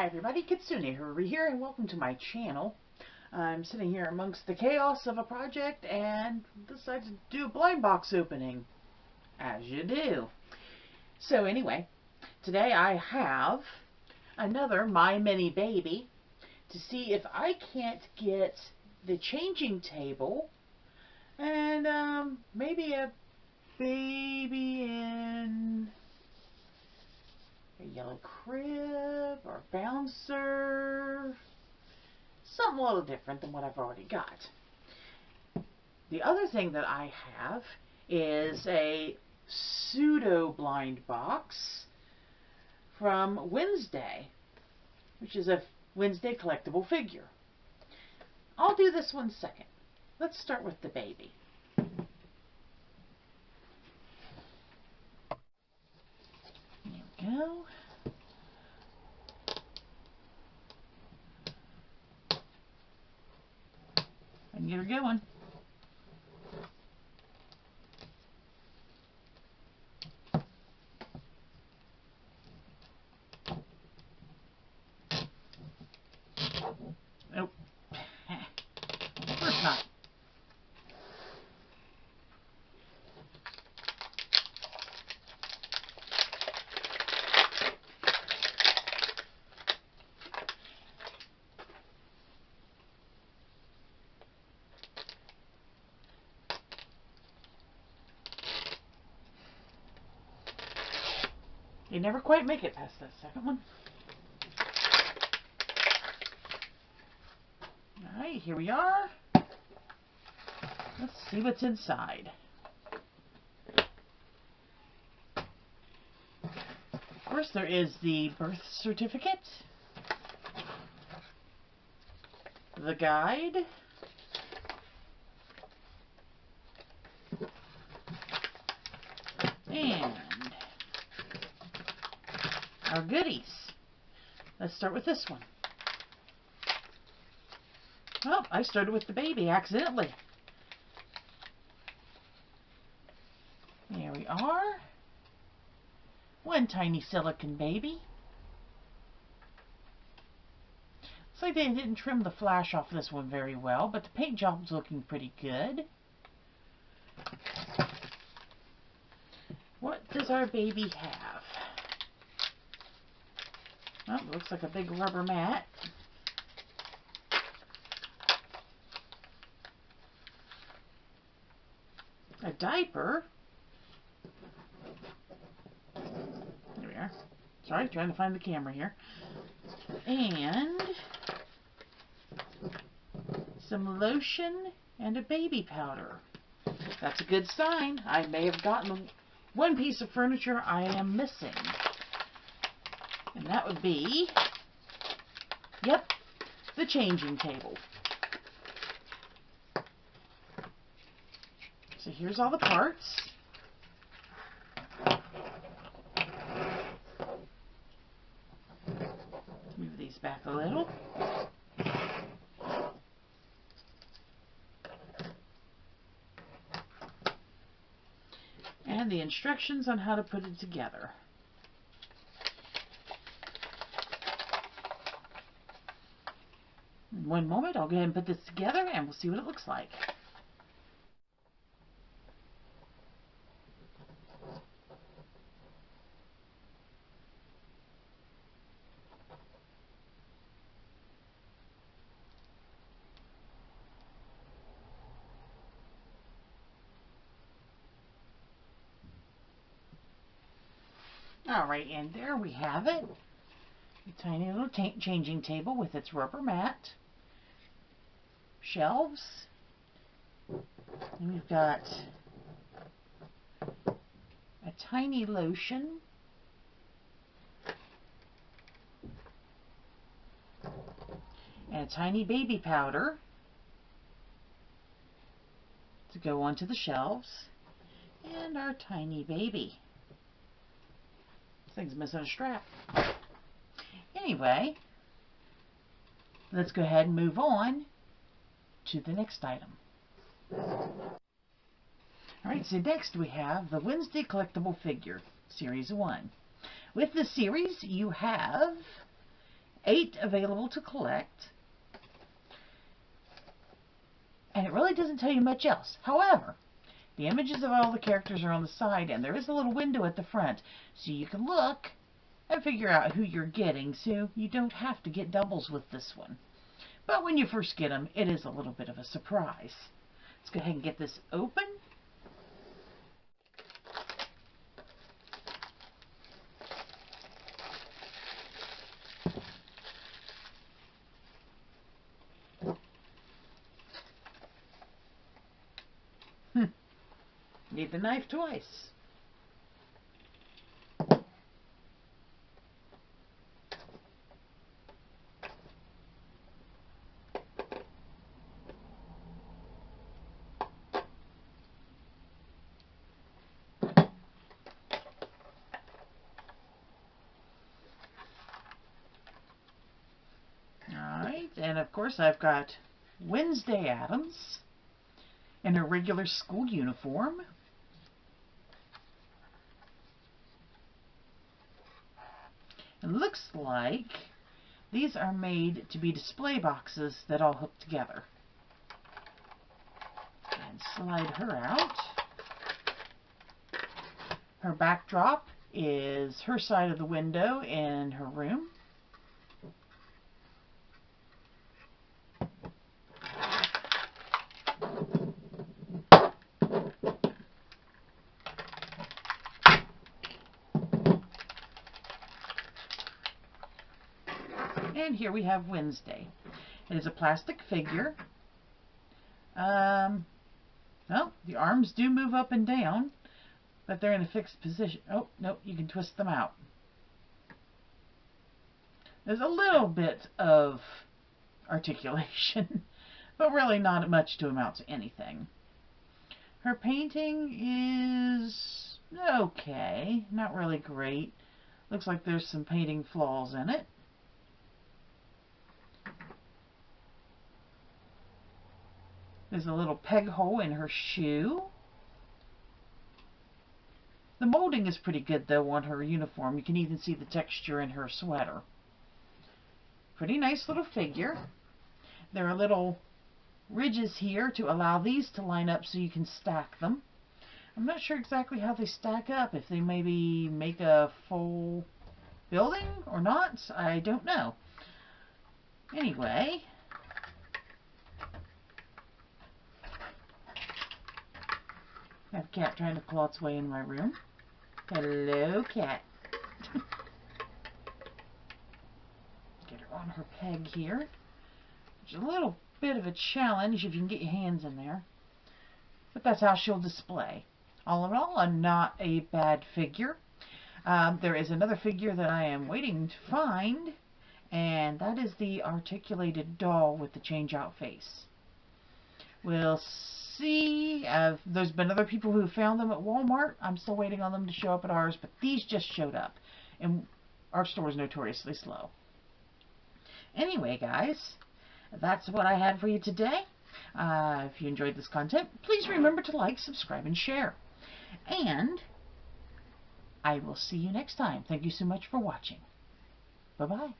Hi everybody, Kitsune here, and welcome to my channel. I'm sitting here amongst the chaos of a project and decided to do a blind box opening, as you do. So anyway, today I have another My Mini Baby to see if I can't get the changing table and maybe a baby in a yellow crib or bouncer, something a little different than what I've already got. The other thing that I have is a pseudo blind box from Wednesday, which is a Wednesday collectible figure. I'll do this one second. Let's start with the baby. There we go. And get her going. Nope. Of course not. You never quite make it past that second one. Alright, here we are. Let's see what's inside. Of course, there is the birth certificate, the guide, and our goodies. Let's start with this one. Well, I started with the baby accidentally. Here we are. One tiny silicone baby. Looks like they didn't trim the flash off this one very well, but the paint job's looking pretty good. What does our baby have? Oh, looks like a big rubber mat. A diaper. There we are. Sorry, trying to find the camera here. And some lotion and a baby powder. That's a good sign. I may have gotten one piece of furniture I am missing. And that would be, yep, the changing table. So here's all the parts. Move these back a little. And the instructions on how to put it together. In one moment, I'll go ahead and put this together and we'll see what it looks like. Alright, and there we have it. A tiny little changing table with its rubber mat, shelves, and we've got a tiny lotion, and a tiny baby powder to go onto the shelves, and our tiny baby. This thing's missing a strap. Anyway, let's go ahead and move on to the next item. Alright, so next we have the Wednesday collectible figure, Series 1. With the series, you have 8 available to collect. And it really doesn't tell you much else. However, the images of all the characters are on the side, and there is a little window at the front, so you can look and figure out who you're getting, so you don't have to get doubles with this one. But when you first get them, it is a little bit of a surprise. Let's go ahead and get this open. Need the knife twice. Alright, and of course I've got Wednesday Addams in her regular school uniform. It looks like these are made to be display boxes that all hook together. And slide her out. Her backdrop is her side of the window in her room. And here we have Wednesday. It is a plastic figure. Well, the arms do move up and down, but they're in a fixed position. Oh, no, you can twist them out. There's a little bit of articulation, but really not much to amount to anything. Her painting is okay, not really great. Looks like there's some painting flaws in it. There's a little peg hole in her shoe. The molding is pretty good though on her uniform. You can even see the texture in her sweater. Pretty nice little figure. There are little ridges here to allow these to line up so you can stack them. I'm not sure exactly how they stack up, if they maybe make a full building or not. I don't know. Anyway, I have a cat trying to claw its way in my room. Hello, cat. Get her on her peg here. It's a little bit of a challenge if you can get your hands in there. But that's how she'll display. All in all, not a bad figure. There is another figure that I am waiting to find, and that is the articulated doll with the change-out face. We'll see. There's been other people who found them at Walmart. I'm still waiting on them to show up at ours, but these just showed up, and our store is notoriously slow. Anyway, guys, that's what I had for you today. If you enjoyed this content, please remember to like, subscribe, and share. And I will see you next time. Thank you so much for watching. Bye-bye.